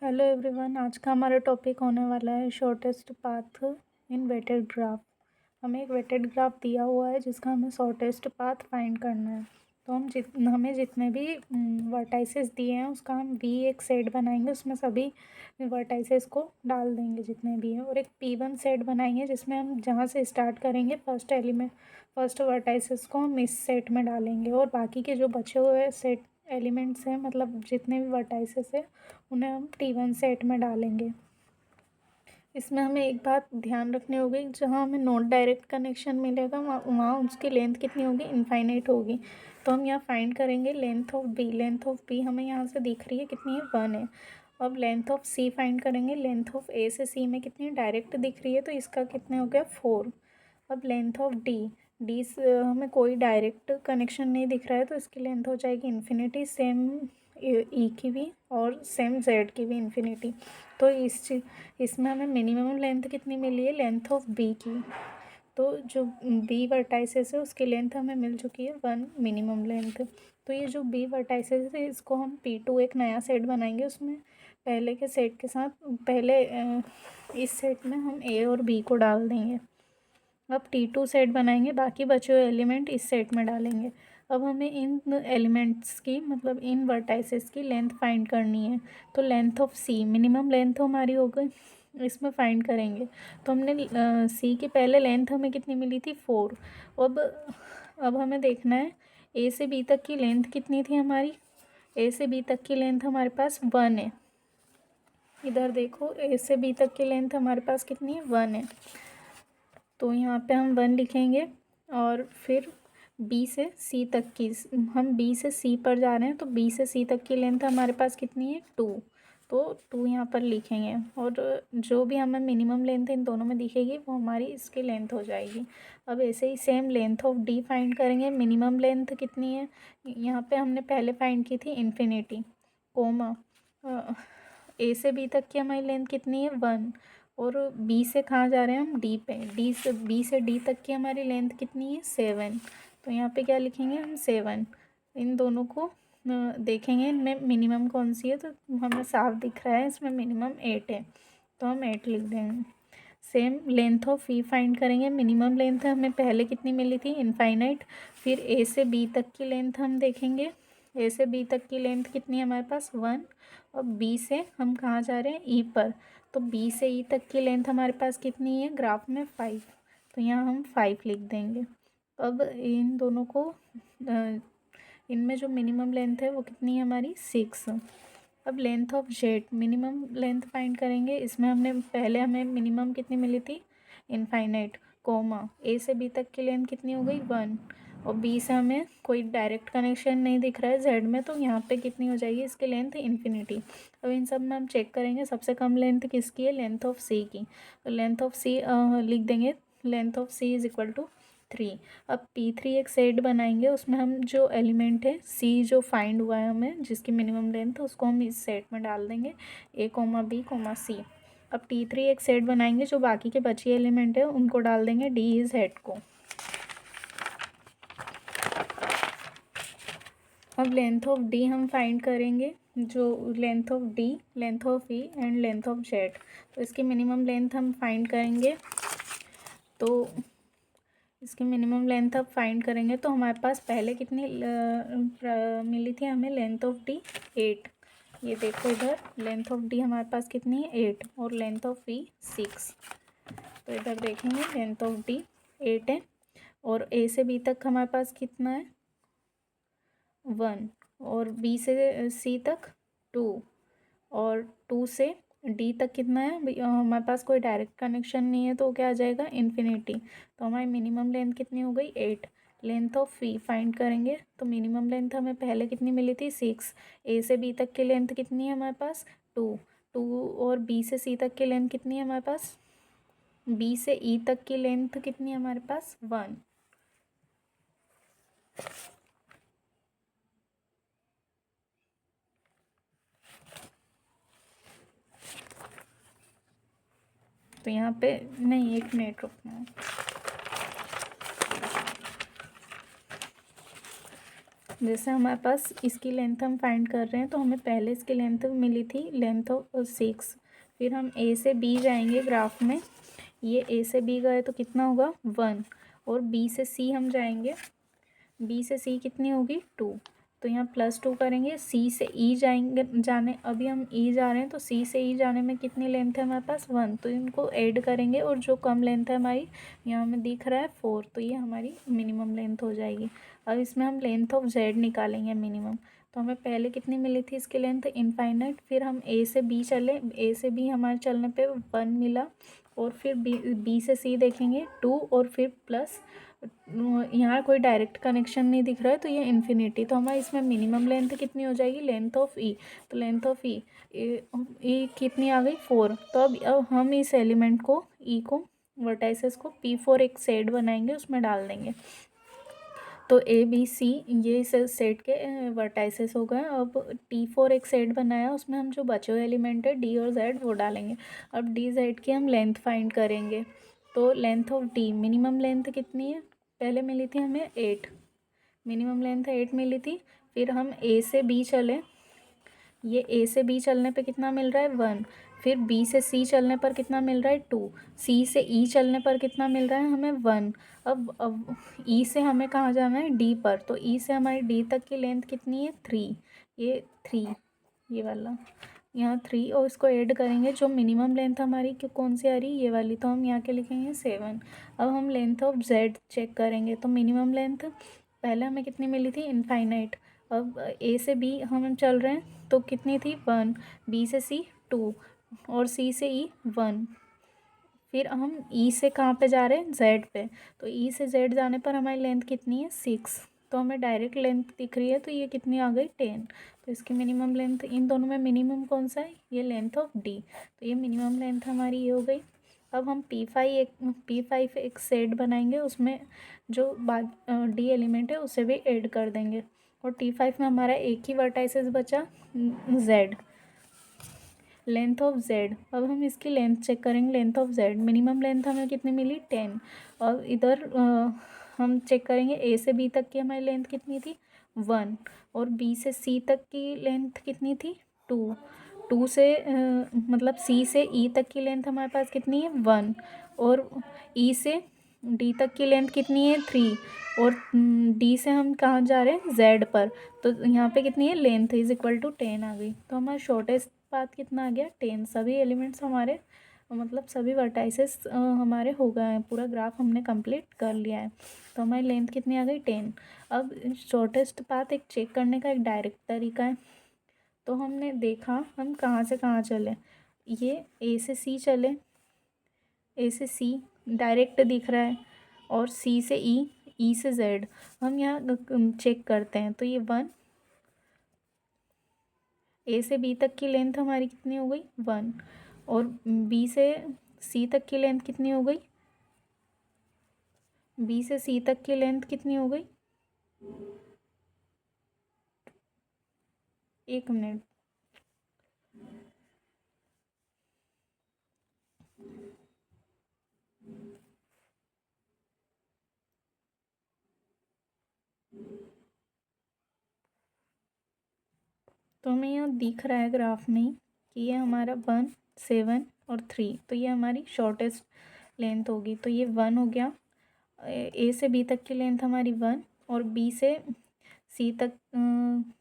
Hello everyone, आज का हमारा टॉपिक होने वाला है shortest path in weighted graph. हमें एक वेटेड ग्राफ दिया हुआ है जिसका हमें शॉर्टेस्ट पाथ फाइंड करना है। तो हमें जितने भी वर्टाइसेस दिए हैं उसका हम वी एक सेट बनाएंगे, उसमें सभी वर्टाइसेस को डाल देंगे जितने भी हैं, और एक P1 सेट बनाएंगे जिसमें हम जहाँ से स्टार्ट करेंगे फर्स्ट वर्टाइसेस को हम इस सेट में डालेंगे, और बाकी के जो बचे हुए सेट एलिमेंट्स हैं, मतलब जितने भी वर्टाइसेस हैं, उन्हें हम T1 सेट में डालेंगे। इसमें हमें एक बात ध्यान रखनी होगी, जहाँ हमें नॉन डायरेक्ट कनेक्शन मिलेगा वहाँ उसकी लेंथ कितनी होगी, इनफाइनाइट होगी। तो हम यहाँ फाइंड करेंगे लेंथ ऑफ बी हमें यहाँ से दिख रही है कितनी है, 1 है। अब लेंथ ऑफ सी फाइंड करेंगे, लेंथ ऑफ ए से सी में कितनी डायरेक्ट दिख रही है, तो इसका कितने हो गया, 4। अब लेंथ ऑफ डी से हमें कोई डायरेक्ट कनेक्शन नहीं दिख रहा है, तो इसकी लेंथ हो जाएगी इन्फिनिटी, सेम ई की भी और सेम जेड की भी इन्फिनिटी। तो इसमें हमें मिनिमम लेंथ कितनी मिली है, लेंथ ऑफ बी की। तो जो बी वर्टाइसेस है उसकी लेंथ हमें मिल चुकी है 1 मिनिमम लेंथ। तो ये जो बी वर्टाइसेस है इसको हम P2 एक नया सेट बनाएंगे, उसमें पहले के सेट के साथ इस सेट में हम ए और बी को डाल देंगे। अब T2 सेट बनाएंगे, बाकी बचे हुए एलिमेंट इस सेट में डालेंगे। अब हमें इन एलिमेंट्स की, मतलब इन वर्टाइसेस की लेंथ फाइंड करनी है। तो length of C, minimum length हमारी हो गई, इसमें फाइंड करेंगे। तो हमने सी की पहले लेंथ हमें कितनी मिली थी, 4। अब हमें देखना है ए से बी तक की लेंथ कितनी थी हमारी। ए से बी तक की लेंथ हमारे पास 1 है। इधर देखो, ए से बी तक की लेंथ हमारे पास कितनी है, 1 है। तो यहाँ पे हम 1 लिखेंगे, और फिर बी से सी तक की, हम बी से सी पर जा रहे हैं, तो बी से सी तक की लेंथ हमारे पास कितनी है, 2। तो 2 यहाँ पर लिखेंगे, और जो भी हमें मिनिमम लेंथ इन दोनों में दिखेगी वो हमारी इसकी लेंथ हो जाएगी। अब ऐसे ही same length of D find करेंगे। मिनिमम लेंथ कितनी है, यहाँ पे हमने पहले फाइंड की थी इन्फिनिटी, कोमा ए से बी तक की हमारी लेंथ कितनी है, 1। और बी से कहाँ जा रहे हैं हम, डी पे, बी से डी तक की हमारी लेंथ कितनी है, 7। तो यहाँ पे क्या लिखेंगे हम, 7। इन दोनों को देखेंगे, इनमें मिनिमम कौन सी है, तो हमें साफ दिख रहा है इसमें मिनिमम 8 है, तो हम 8 लिख देंगे। Same length of E find करेंगे। मिनिमम लेंथ हमें पहले कितनी मिली थी, इनफाइनाइट। फिर ए से बी तक की लेंथ हम देखेंगे, ए से बी तक की लेंथ कितनी है हमारे पास, 1। और बी से हम कहाँ जा रहे हैं, ई पर, तो बी से ई तक की लेंथ हमारे पास कितनी है ग्राफ में, 5। तो यहाँ हम 5 लिख देंगे। अब इन दोनों को इनमें जो मिनिमम लेंथ है वो कितनी है हमारी, 6। अब length of Z, minimum length find करेंगे। इसमें हमें मिनिमम कितनी मिली थी, इनफाइनाइट, कोमा, ए से बी तक की लेंथ कितनी हो गई, 1। और बी से हमें कोई डायरेक्ट कनेक्शन नहीं दिख रहा है जेड में, तो यहाँ पे कितनी हो जाएगी इसकी लेंथ, इन्फिनिटी। अब इन सब में हम चेक करेंगे सबसे कम लेंथ किसकी है, लेंथ ऑफ सी की। तो लेंथ ऑफ सी लिख देंगे, length of C is equal to 3। अब P3 एक सेट बनाएंगे, उसमें हम जो एलिमेंट है C जो फाइंड हुआ है हमें, जिसकी मिनिमम लेंथ, उसको हम इस सेट में डाल देंगे, A comma B comma C। अब T3 एक सेट बनाएंगे, जो बाकी के बचे एलिमेंट है उनको डाल देंगे D इज हेड को। अब लेंथ ऑफ D हम फाइंड करेंगे, जो length of D, length of E and length of Z। तो इसकी मिनिमम लेंथ हम फाइंड करेंगे। तो इसकी मिनिमम लेंथ अब फाइंड करेंगे, तो हमारे पास पहले कितनी मिली थी हमें, लेंथ ऑफ डी 8। ये देखो इधर, लेंथ ऑफ डी हमारे पास कितनी है, 8, और लेंथ ऑफ वी 6। तो इधर देखेंगे लेंथ ऑफ डी 8 है, और ए से बी तक हमारे पास कितना है, 1। और बी से सी तक 2, और 2 से डी तक कितना है, हमारे पास कोई डायरेक्ट कनेक्शन नहीं है, तो क्या आ जाएगा, इन्फिनिटी। तो हमारी मिनिमम लेंथ कितनी हो गई, 8। लेंथ ऑफ वी फाइंड करेंगे, तो मिनिमम लेंथ हमें पहले कितनी मिली थी, 6। ए से बी तक की लेंथ कितनी है हमारे पास, 2। और बी से सी तक की लेंथ कितनी है हमारे पास, बी से ई तक की लेंथ कितनी है हमारे पास, 1। तो यहाँ पे नहीं, 1 मिनट रुकना है। जैसे हमारे पास इसकी लेंथ हम फाइंड कर रहे हैं, तो हमें पहले इसकी लेंथ मिली थी लेंथ ऑफ 6। फिर हम ए से बी जाएंगे ग्राफ में, ये ए से बी गए तो कितना होगा 1, और बी से सी हम जाएंगे, बी से सी कितनी होगी 2, तो यहाँ +2 करेंगे। सी से ई जाएंगे, जाने अभी हम ई जा रहे हैं, तो सी से ई जाने में कितनी लेंथ है हमारे पास 1, तो इनको ऐड करेंगे, और जो कम लेंथ है हमारी यहाँ हमें दिख रहा है 4, तो ये हमारी मिनिमम लेंथ हो जाएगी। अब इसमें हम लेंथ ऑफ जेड निकालेंगे मिनिमम, तो हमें पहले कितनी मिली थी इसकी लेंथ इनफाइनाइट। फिर हम ए से बी चले, ए से बी हमारे चलने पे 1 मिला, और फिर बी से सी देखेंगे 2, और फिर प्लस यहाँ कोई डायरेक्ट कनेक्शन नहीं दिख रहा है, तो ये इन्फिनिटी, तो हमारे इसमें मिनिमम लेंथ कितनी हो जाएगी लेंथ ऑफ ई, तो लेंथ ऑफ ई कितनी आ गई 4। तो अब हम इस एलिमेंट को ई को वर्टाइसेस को P4 एक सेट बनाएंगे, उसमें डाल देंगे, तो ए बी सी ये इस सेट के वर्टाइसेस हो गए। अब T4 एक सेट बनाया, उसमें हम जो बचे हुए एलिमेंट है डी और जेड वो डालेंगे। अब डी जेड की हम लेंथ फाइंड करेंगे, तो length of D minimum length कितनी है, पहले मिली थी हमें 8, मिनिमम लेंथ 8 मिली थी। फिर हम ए से बी चले, ये ए से बी चलने पे कितना मिल रहा है 1, फिर बी से सी चलने पर कितना मिल रहा है 2, सी से ई चलने पर कितना मिल रहा है हमें 1। अब ई से हमें कहाँ जाना है डी पर, तो ई से हमारी डी तक की लेंथ कितनी है 3, ये 3, ये वाला यहाँ 3, और इसको ऐड करेंगे, जो मिनिमम लेंथ हमारी कौन सी आ रही है ये वाली, तो हम यहाँ के लिखेंगे 7। अब हम लेंथ ऑफ जेड चेक करेंगे, तो मिनिमम लेंथ पहले हमें कितनी मिली थी इनफाइनाइट, अब ए से बी हम चल रहे हैं तो कितनी थी 1, बी से सी 2, और सी से ई 1। फिर हम ई से कहाँ पे जा रहे हैं जेड पे, तो ई से जेड जाने पर हमारी लेंथ कितनी है 6, तो हमें डायरेक्ट लेंथ दिख रही है, तो ये कितनी आ गई 10। तो इसकी मिनिमम लेंथ, इन दोनों में मिनिमम कौन सा है, ये लेंथ ऑफ डी, तो ये मिनिमम लेंथ हमारी ये हो गई। अब हम P5 एक सेट बनाएंगे, उसमें जो बाद डी एलिमेंट है उसे भी ऐड कर देंगे, और T5 में हमारा एक ही वर्टाइसेस बचा जेड, लेंथ ऑफ जेड। अब हम इसकी लेंथ चेक करेंगे, length of Z minimum length हमें कितनी मिली 10, और इधर हम चेक करेंगे ए से बी तक की हमारी लेंथ कितनी थी 1, और बी से सी तक की लेंथ कितनी थी 2, 2 से मतलब सी से ई तक की लेंथ हमारे पास कितनी है 1, और ई से डी तक की लेंथ कितनी है 3, और डी से हम कहाँ जा रहे हैं जेड पर, तो यहाँ पे कितनी है लेंथ इज इक्वल टू 10 आ गई। तो हमारा शॉर्टेस्ट पाथ कितना आ गया 10, सभी एलिमेंट्स हमारे मतलब सभी वर्टाइसेस हमारे हो गए हैं, पूरा ग्राफ हमने कंप्लीट कर लिया है, तो हमारी लेंथ कितनी आ गई 10। अब शॉर्टेस्ट पाथ एक चेक करने का एक डायरेक्ट तरीका है, तो हमने देखा हम कहाँ से कहाँ चले, ये ए से सी चले, ए से सी डायरेक्ट दिख रहा है, और सी से ई, ई से जेड, हम यहाँ चेक करते हैं, तो ये 1, ए से बी तक की लेंथ हमारी कितनी हो गई 1, और बी से सी तक की लेंथ कितनी हो गई, बी से सी तक की लेंथ कितनी हो गई, 1 मिनट। तो हमें यहाँ दिख रहा है ग्राफ में ही कि ये हमारा 1, 7 और 3, तो ये हमारी शॉर्टेस्ट लेंथ होगी, तो ये 1 हो गया, ए से बी तक की लेंथ हमारी 1, और बी से सी तक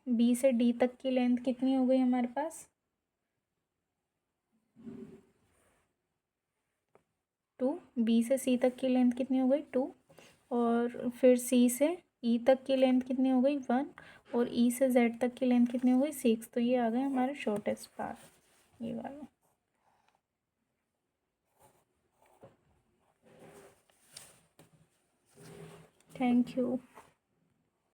बी से डी तक की लेंथ कितनी हो गई हमारे पास 2, बी से सी तक की लेंथ कितनी हो गई 2, और फिर सी से ई तक की लेंथ कितनी हो गई 1, और ई से जेड तक की लेंथ कितनी हो गई 6, तो ये आ गए हमारे शॉर्टेस्ट पाथ, ये वाला। Thank you.